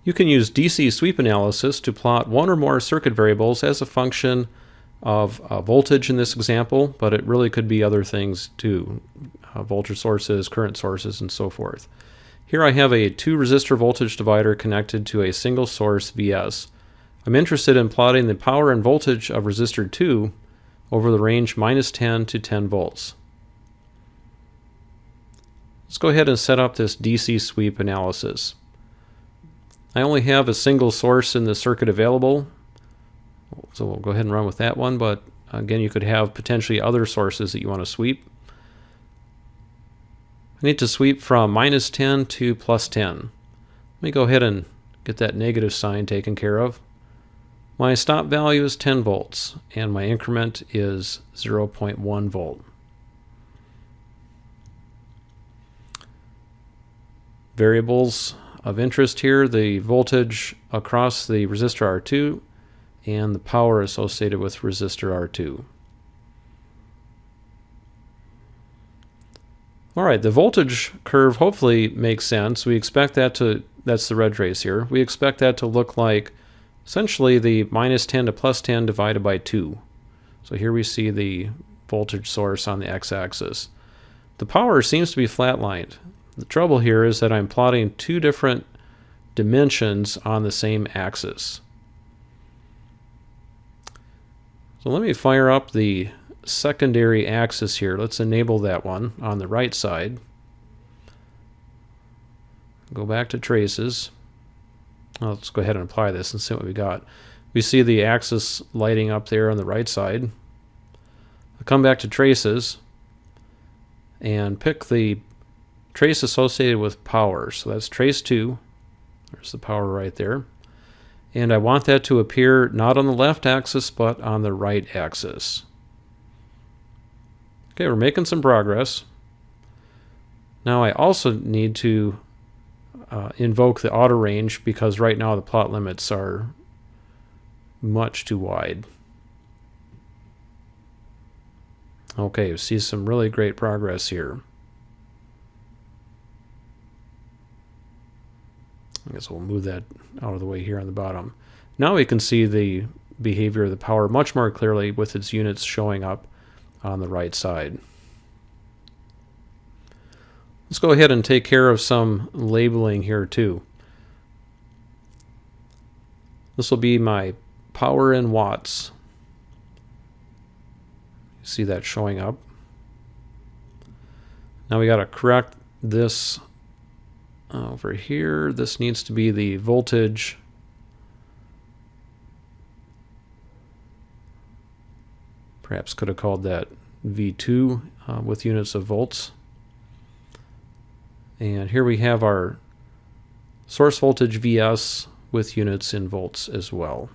You can use DC sweep analysis to plot one or more circuit variables as a function of voltage in this example, but it really could be other things too, voltage sources, current sources, and so forth. Here I have a 2 resistor voltage divider connected to a single source Vs. I'm interested in plotting the power and voltage of resistor 2 over the range -10 to 10 volts. Let's go ahead and set up this DC sweep analysis. I only have a single source in the circuit available, so we'll go ahead and run with that one, but again, you could have potentially other sources that you want to sweep. I need to sweep from -10 to +10. Let me go ahead and get that negative sign taken care of. My stop value is 10 volts, and my increment is 0.1 volt. Variables of interest here, the voltage across the resistor R2 and the power associated with resistor R2. Alright, the voltage curve hopefully makes sense. We expect that to, that's the red trace here, we expect that to look like essentially the -10 to +10 divided by 2. So here we see the voltage source on the x-axis. The power seems to be flatlined. The trouble here is that I'm plotting 2 different dimensions on the same axis. So let me fire up the secondary axis here. Let's enable that one on the right side. Go back to traces. Let's go ahead and apply this and see what we got. We see the axis lighting up there on the right side. I'll come back to traces and pick the trace associated with power. So that's trace 2. There's the power right there. And I want that to appear not on the left axis, but on the right axis. Okay, we're making some progress. Now I also need to invoke the auto range because right now the plot limits are much too wide. Okay, we see some really great progress here. I guess we'll move that out of the way here on the bottom. Now we can see the behavior of the power much more clearly with its units showing up on the right side. Let's go ahead and take care of some labeling here too. This will be my power in watts. See that showing up. Now we got to correct this over here. This needs to be the voltage perhaps could have called that V2 with units of volts. And here we have our source voltage Vs with units in volts as well.